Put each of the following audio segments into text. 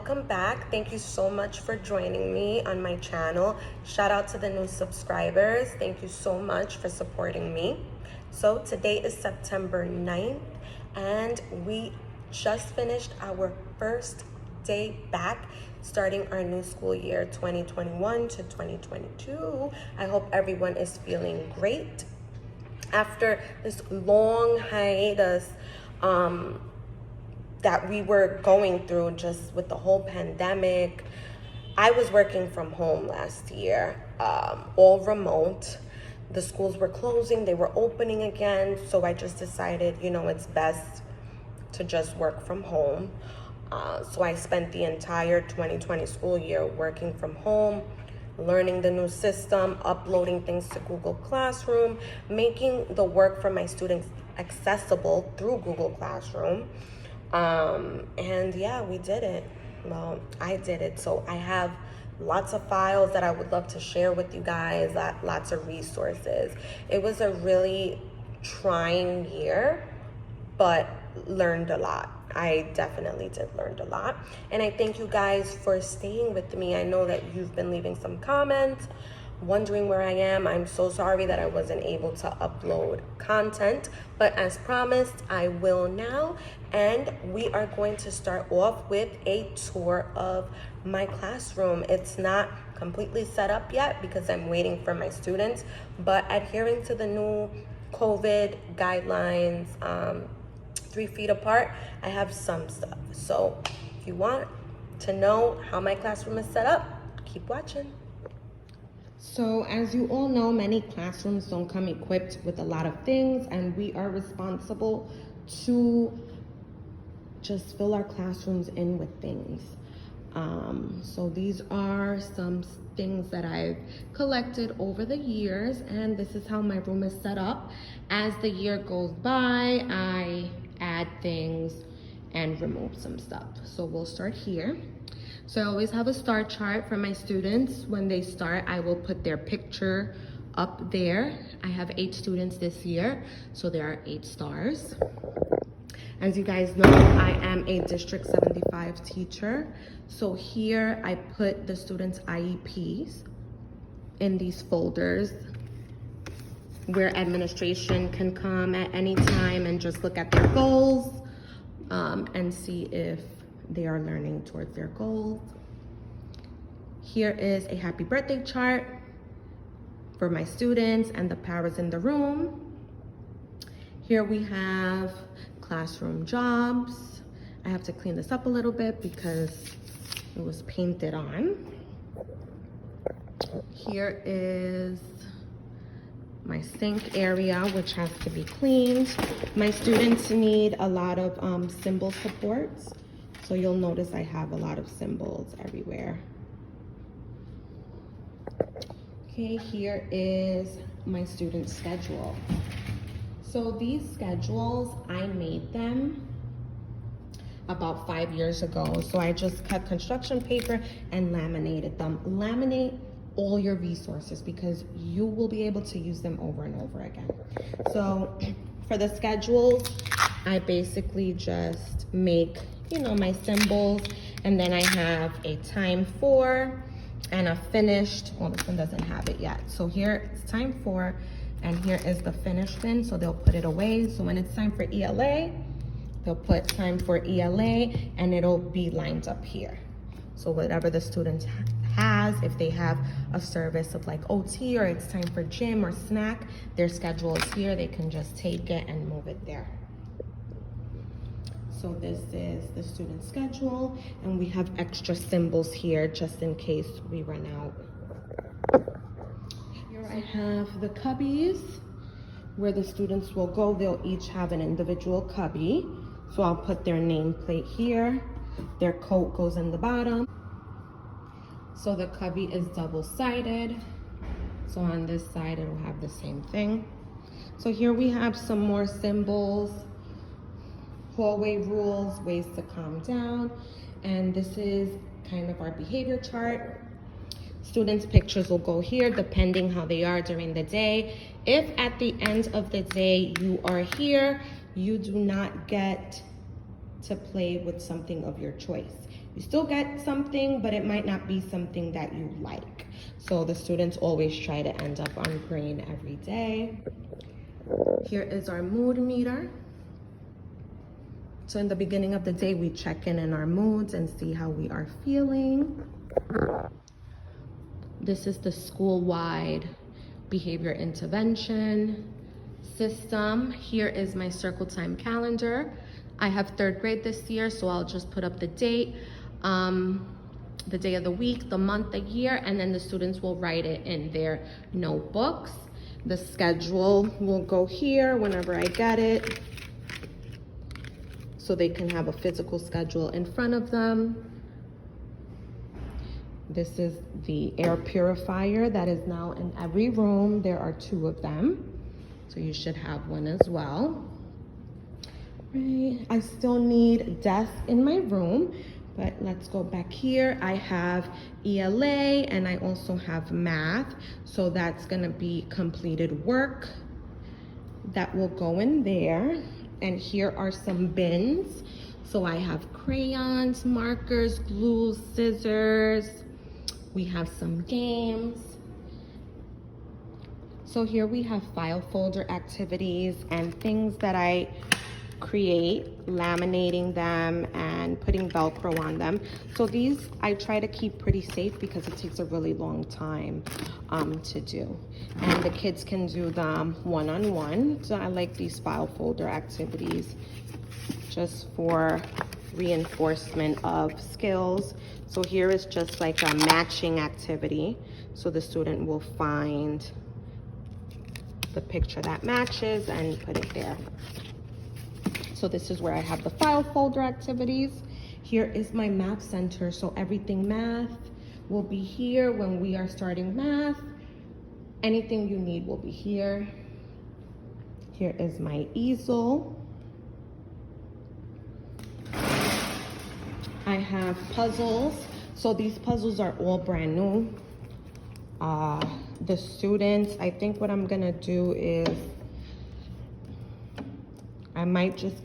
welcome back. Thank you so much for joining me on my channel. Shout out to the new subscribers. Thank you so much for supporting me. So today is September 9th and we just finished our first day back starting our new school year 2021 to 2022. I hope everyone is feeling great after this long hiatus that we were going through just with the whole pandemic. I was working from home last year, all remote. The schools were closing, they were opening again. So I just decided, it's best to just work from home. So I spent the entire 2020 school year working from home, learning the new system, uploading things to Google Classroom, making the work for my students accessible through Google Classroom. And yeah, we did it. Well, I did it. So I have lots of files that I would love to share with you guys, lots of resources. It was a really trying year, but learned a lot. I definitely did learn a lot. And I thank you guys for staying with me. I know that you've been leaving some comments, wondering where I am. I'm so sorry that I wasn't able to upload content, but as promised, I will now. And we are going to start off with a tour of my classroom. It's not completely set up yet because I'm waiting for my students, but adhering to the new COVID guidelines, 3 feet apart, I have some stuff. So if you want to know how my classroom is set up, keep watching. So as you all know, many classrooms don't come equipped with a lot of things, and we are responsible to just fill our classrooms in with things. So these are some things that I've collected over the years, and this is how my room is set up. As the year goes by, I add things and remove some stuff. So we'll start here. So I always have a star chart for my students. When they start, I will put their picture up there. I have 8 students this year, so there are 8 stars. As you guys know, I am a District 75 teacher. So here I put the students' IEPs in these folders where administration can come at any time and just look at their goals and see if they are learning towards their goals. Here is a happy birthday chart for my students and the powers in the room. Here we have classroom jobs. I have to clean this up a little bit because it was painted on. Here is my sink area, which has to be cleaned. My students need a lot of symbol supports. So you'll notice I have a lot of symbols everywhere. Okay, here is my student schedule. So these schedules, I made them about 5 years ago. So I just cut construction paper and laminated them. Laminate all your resources because you will be able to use them over and over again. So for the schedules, I basically just make, my symbols, and then I have a time for and a finished. Well, this one doesn't have it yet. So here it's time for, and here is the finished bin. So they'll put it away. So when it's time for ELA, they'll put time for ELA and it'll be lined up here. So whatever the student has, if they have a service of like OT or it's time for gym or snack, their schedule is here. They can just take it and move it there. So this is the student schedule, and we have extra symbols here just in case we run out. Here I have the cubbies where the students will go. They'll each have an individual cubby. So I'll put their nameplate here. Their coat goes in the bottom. So the cubby is double-sided. So on this side, it'll have the same thing. So here we have some more symbols, hallway rules, ways to calm down. And this is kind of our behavior chart. Students' pictures will go here depending how they are during the day. If at the end of the day you are here, you do not get to play with something of your choice. You still get something, but it might not be something that you like. So the students always try to end up on green every day. Here is our mood meter. So in the beginning of the day, we check in our moods and see how we are feeling. This is the school-wide behavior intervention system. Here is my circle time calendar. I have third grade this year, so I'll just put up the date, the day of the week, the month, the year, and then the students will write it in their notebooks. The schedule will go here whenever I get it, so they can have a physical schedule in front of them. This is the air purifier that is now in every room. There are 2 of them, so you should have one as well. Right. I still need desk in my room, but let's go back here. I have ELA and I also have math, so that's gonna be completed work that will go in there. And here are some bins. So I have crayons, markers, glue, scissors. We have some games. So here we have file folder activities and things that I create, laminating them and putting Velcro on them. So these I try to keep pretty safe because it takes a really long time to do. And the kids can do them one-on-one. So I like these file folder activities just for reinforcement of skills. So here is just like a matching activity. So the student will find the picture that matches and put it there. So this is where I have the file folder activities. Here is my math center. So everything math will be here when we are starting math. Anything you need will be here. Here is my easel. I have puzzles. So these puzzles are all brand new. The students, I think what I'm gonna do is I might just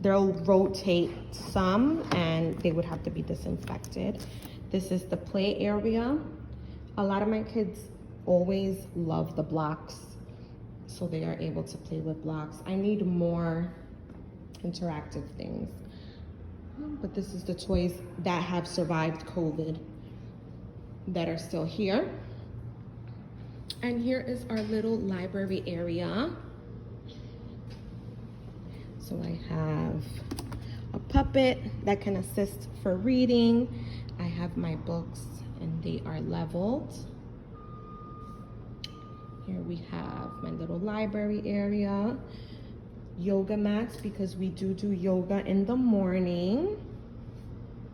they'll rotate some and they would have to be disinfected. This is the play area. A lot of my kids always love the blocks, so they are able to play with blocks. I need more interactive things. But this is the toys that have survived COVID that are still here. And here is our little library area. So I have a puppet that can assist for reading. I have my books and they are leveled. Here we have my little library area. Yoga mats because we do yoga in the morning.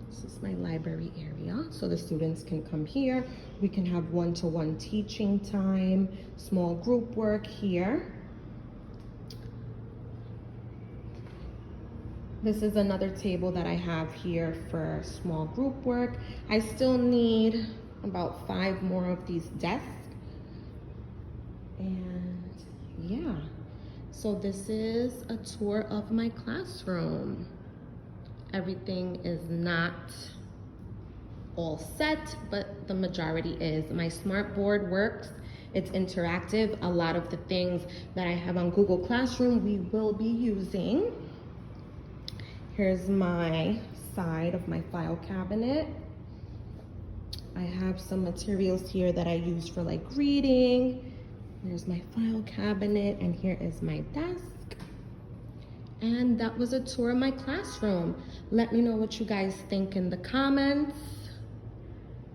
This is my library area. So the students can come here. We can have one-to-one teaching time, small group work here. This is another table that I have here for small group work. I still need about 5 more of these desks. And yeah, so this is a tour of my classroom. Everything is not all set, but the majority is. My smart board works. It's interactive. A lot of the things that I have on Google Classroom, we will be using. Here's my side of my file cabinet. I have some materials here that I use for like reading. There's my file cabinet, and here is my desk. And that was a tour of my classroom. Let me know what you guys think in the comments.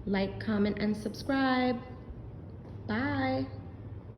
Like, comment, and subscribe. Bye.